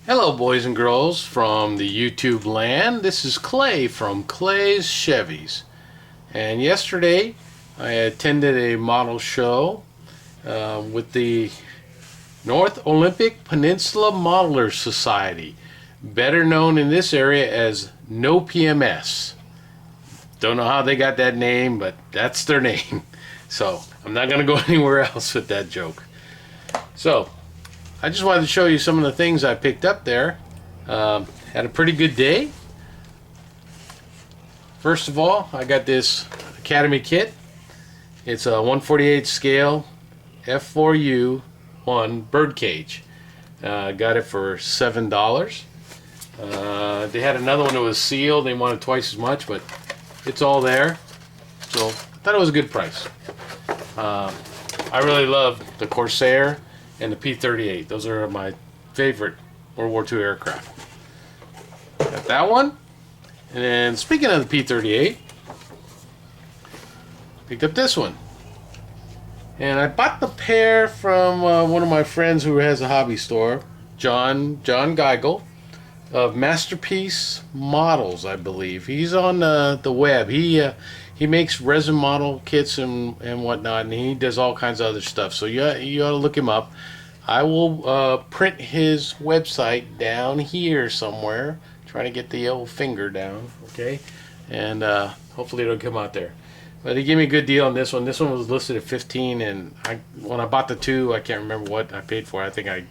Hello boys and girls from the YouTube land. This is Clay from Clay's Chevys. And yesterday I attended a model show with the North Olympic Peninsula Modelers Society, better known in this area as NOPMS. Don't know how they got that name, but that's their name. So I'm not going to go anywhere else with that joke. So I just wanted to show you some of the things I picked up there. Had a pretty good day. First of all, I got this Academy kit. It's a 1/48 scale F4U1 birdcage. Got it for $7. They had another one that was sealed. They wanted twice as much, but it's all there. So I thought it was a good price. I really love the Corsair and the P-38. Those are my favorite World War II aircraft. Got that one. And then speaking of the P-38, picked up this one. And I bought the pair from one of my friends who has a hobby store, John Geigel, of Masterpiece Models, I believe. He's on the web. He makes resin model kits and whatnot, and he does all kinds of other stuff. So you ought to look him up. I will print his website down here somewhere. Trying to get the old finger down, okay? And hopefully it'll come out there. But he gave me a good deal on this one. This one was listed at $15, and when I bought the two, I can't remember what I paid for it. I think I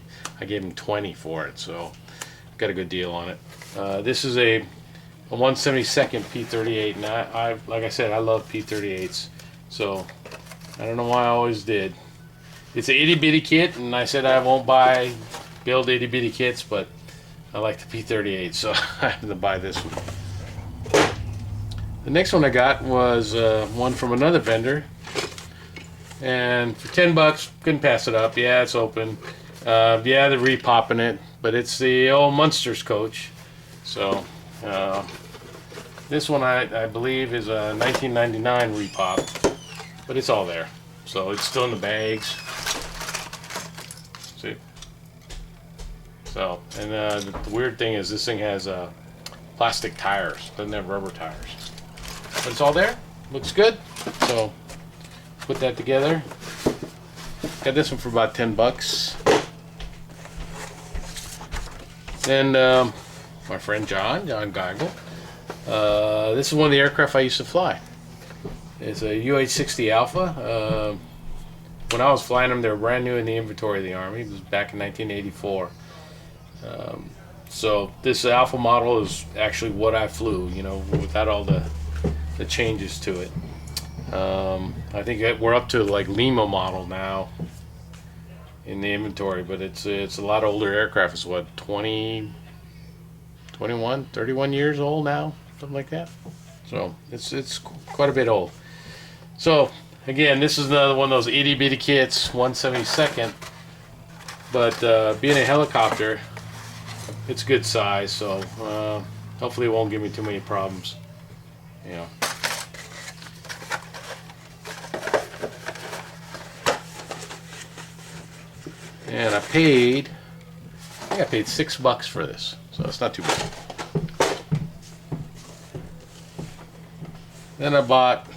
gave him $20 for it, so got a good deal on it. This is a 1/72nd P-38, and I like I said, I love P-38s, so I don't know why I always did. It's an itty bitty kit, and I said I won't build itty bitty kits, but I like the P-38, so I had to buy this one. The next one I got was one from another vendor, and for $10, couldn't pass it up. Yeah, it's open. Yeah, they're repopping it, but it's the old Munsters coach. So this one I believe is a 1999 repop, but it's all there. So it's still in the bags. See? So, and the weird thing is this thing has plastic tires. Doesn't have rubber tires. But it's all there. Looks good. So put that together. Got this one for about $10. Then my friend John Geigel. This is one of the aircraft I used to fly. It's a UH-60 Alpha. When I was flying them, they were brand new in the inventory of the Army. It was back in 1984. So this Alpha model is actually what I flew, you know, without all the changes to it. I think we're up to like Lima model now in the inventory, but it's a lot older aircraft. It's what, 20, 21, 31 years old now, something like that. So it's quite a bit old. So again, this is another one of those itty bitty kits, 1/72nd, but being a helicopter, it's good size, so hopefully it won't give me too many problems. You know. And I think I paid $6 for this, so it's not too bad. Then I bought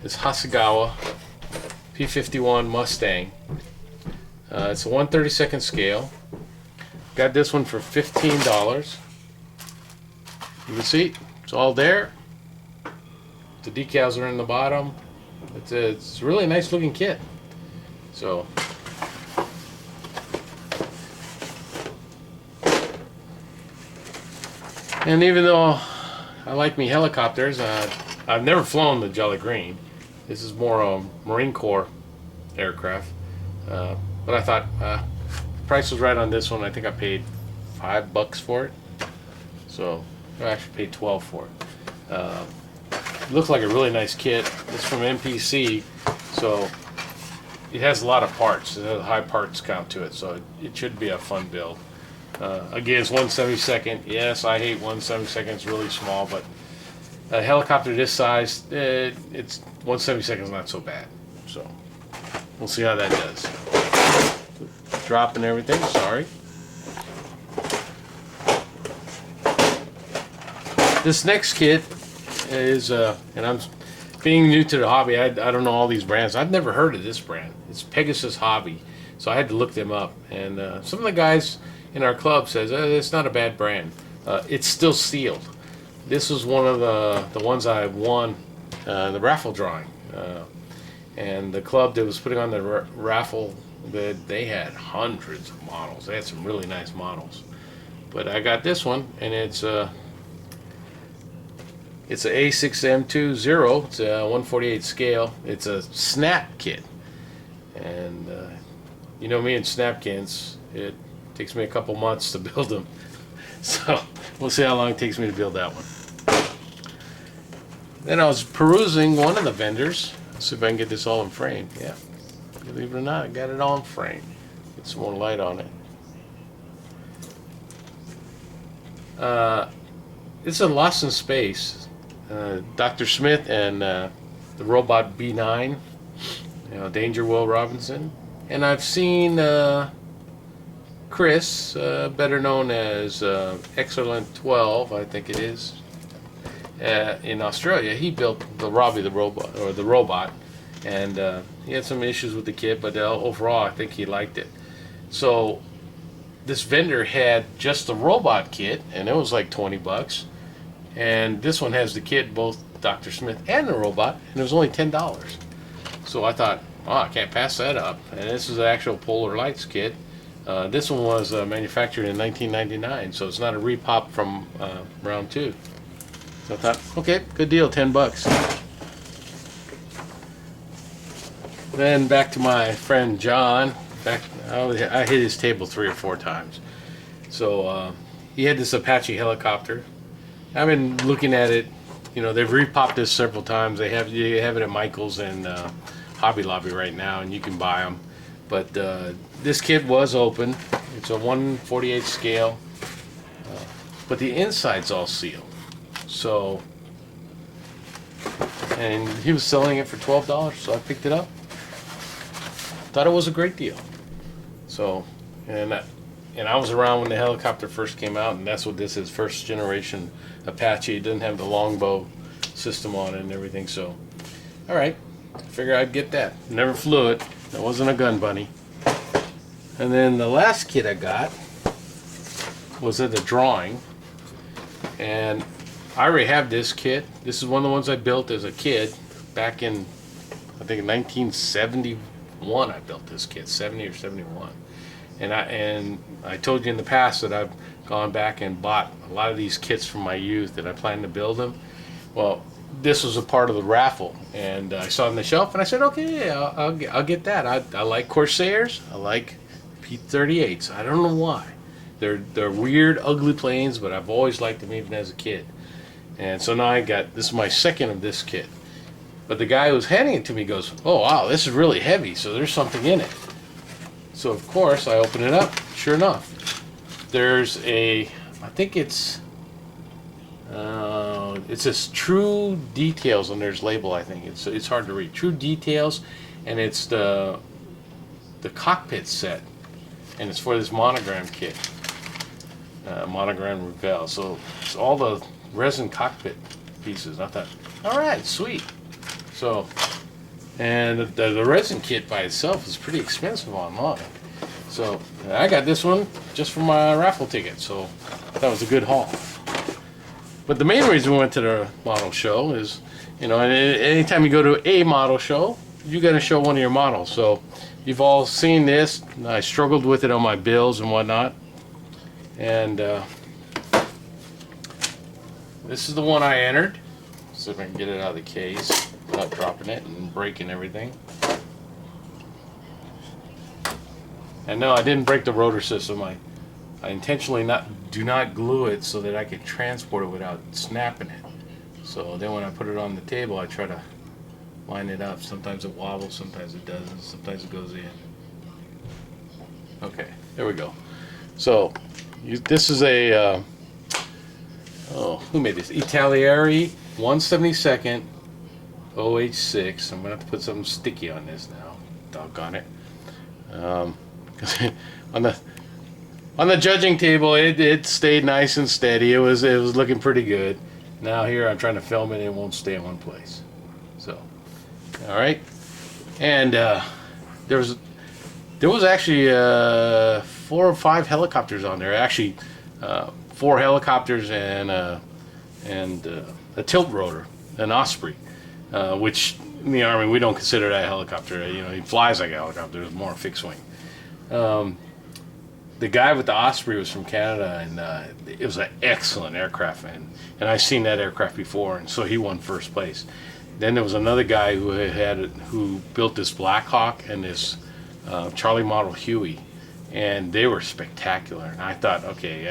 this Hasegawa P51 Mustang. It's a 1/32nd scale. Got this one for $15. You can see it's all there. The decals are in the bottom. It's a really nice looking kit. So and even though I like me helicopters, I've never flown the JLA Green. This is more a Marine Corps aircraft. But I thought the price was right on this one. I think I paid $5 for it. So I actually paid $12 for it. It looks like a really nice kit. It's from MPC, so it has a lot of parts. It has a high parts count to it, so it should be a fun build. Again, it's 1/72nd. Yes, I hate 1/72nd. It's really small, but a helicopter this size, it's 1/72nd is not so bad. So we'll see how that does. Dropping everything. Sorry. This next kit is, and I'm being new to the hobby, I don't know all these brands. I've never heard of this brand. It's Pegasus Hobby, so I had to look them up. And some of the guys in our club says it's not a bad brand. It's still sealed. This was one of the ones I won the raffle drawing, and the club that was putting on the raffle, they had hundreds of models. They had some really nice models, but I got this one, and it's a A6M20. It's a 148 scale. It's a snap kit, and you know me and snap kits, it takes me a couple months to build them. So we'll see how long it takes me to build that one. Then I was perusing one of the vendors. Let's see if I can get this all in frame. Yeah, believe it or not, I got it all in frame. Get some more light on it. It's a Lost in Space. Dr. Smith and the robot B9. You know, Danger Will Robinson. And I've seen Chris, better known as Excellent 12, I think it is, in Australia. He built the Robbie the robot, and he had some issues with the kit, but overall I think he liked it. So this vendor had just the robot kit, and it was like 20 bucks, and this one has the kit, both Dr. Smith and the robot, and it was only $10. So I thought, oh, I can't pass that up. And this is the actual Polar Lights kit. This one was manufactured in 1999, so it's not a repop from round 2. So I thought, okay, good deal, 10 bucks. Then back to my friend John. I hit his table 3 or 4 times. So he had this Apache helicopter. I've been looking at it. You know, they've repopped this several times. They have it at Michael's and Hobby Lobby right now, and you can buy them. But this kit was open. It's a 148 scale, but the inside's all sealed. So, and he was selling it for $12, so I picked it up. Thought it was a great deal. So, and I was around when the helicopter first came out, and that's what this is, first generation Apache. It doesn't have the longbow system on it and everything. So, all right, I figured I'd get that. Never flew it. That wasn't a gun bunny. And then the last kit I got was at the drawing, and I already have this kit. This is one of the ones I built as a kid back in, I think in 1971. I built this kit, 70 or 71. And I told you in the past that I've gone back and bought a lot of these kits from my youth, and I plan to build them. Well, this was a part of the raffle, and I saw it on the shelf, and I said, okay, yeah, I'll get that. I like Corsairs. I like P38s. I don't know why. They're weird, ugly planes, but I've always liked them even as a kid. And so now this is my second of this kit. But the guy who was handing it to me goes, oh wow, this is really heavy, so there's something in it. So of course I open it up. Sure enough, there's I think it's this True Details, and there's label. I think it's hard to read. True Details, and it's the cockpit set, and it's for this monogram kit, monogram Revell. So it's all the resin cockpit pieces. I thought, all right, sweet. So, and the resin kit by itself is pretty expensive online. So I got this one just for my raffle ticket. So that was a good haul. But the main reason we went to the model show is, you know, anytime you go to a model show, you got to show one of your models. So you've all seen this. I struggled with it on my bills and whatnot. And this is the one I entered. See if I can get it out of the case without dropping it and breaking everything. And no, I didn't break the rotor system. I intentionally do not glue it so that I could transport it without snapping it. So then when I put it on the table, I try to line it up. Sometimes it wobbles, sometimes it doesn't, sometimes it goes in. Okay, there we go. So this is a who made this? Italieri 172nd OH6. I'm gonna have to put something sticky on this now. Doggone it. On the judging table, it stayed nice and steady. It was looking pretty good. Now here I'm trying to film it and it won't stay in one place. So, all right. And there was actually 4 or 5 helicopters on there. Actually, 4 helicopters and a tilt rotor, an Osprey, which in the Army we don't consider that a helicopter. You know, he flies like a helicopter. It's more a fixed wing. The guy with the Osprey was from Canada, and it was an excellent aircraft, and I've seen that aircraft before, and so he won first place. Then there was another guy who built this Black Hawk and this Charlie model Huey, and they were spectacular. And I thought, okay,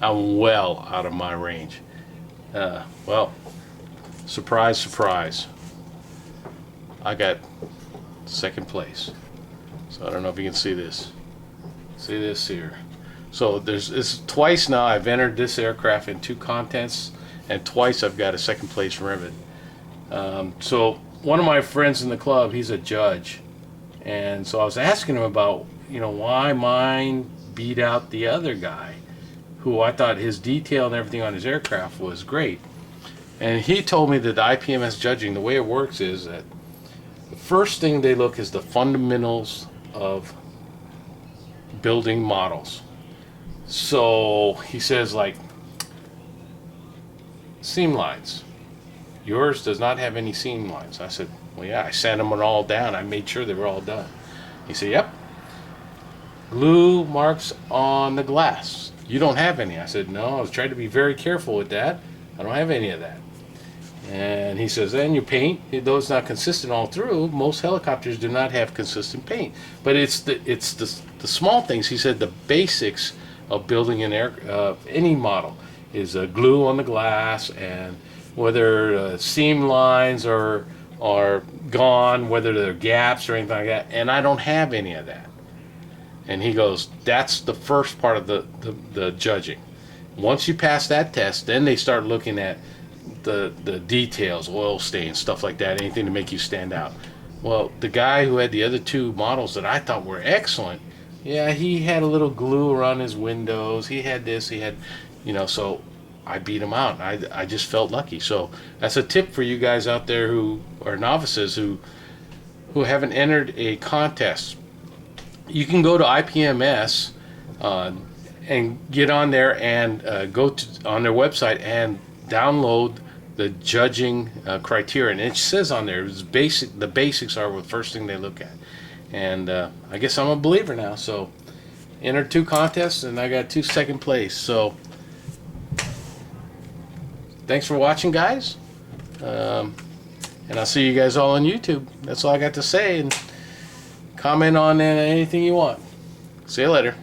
I'm well out of my range. Well, surprise, surprise, I got second place. So I don't know if you can see this. See this here. So it's twice now I've entered this aircraft in 2 contests, and twice I've got a second place ribbon. So one of my friends in the club, he's a judge, and so I was asking him about, you know, why mine beat out the other guy, who I thought his detail and everything on his aircraft was great. And he told me that the IPMS judging, the way it works is that the first thing they look is the fundamentals of building models. So he says, like, seam lines. Yours does not have any seam lines. I said, well, yeah, I sanded them all down. I made sure they were all done. He said, yep. Glue marks on the glass. You don't have any. I said, no, I was trying to be very careful with that. I don't have any of that. And he says, then you paint. Though it's not consistent all through, most helicopters do not have consistent paint. But it's the small things. He said the basics of building an any model is glue on the glass, and whether seam lines are gone, whether there are gaps or anything like that. And I don't have any of that. And he goes, that's the first part of the judging. Once you pass that test, then they start looking at the details, oil stains, stuff like that, anything to make you stand out. Well, the guy who had the other 2 models that I thought were excellent, yeah, he had a little glue around his windows. He had this, he had, you know, so I beat him out. I just felt lucky. So that's a tip for you guys out there who are novices who haven't entered a contest. You can go to IPMS and get on there and go on their website and download the judging criteria, and it says on there the basics are the first thing they look at. And I guess I'm a believer now. So entered 2 contests and I got 2 second place. So thanks for watching, guys, and I'll see you guys all on YouTube. That's all I got to say, and comment on anything you want. See you later.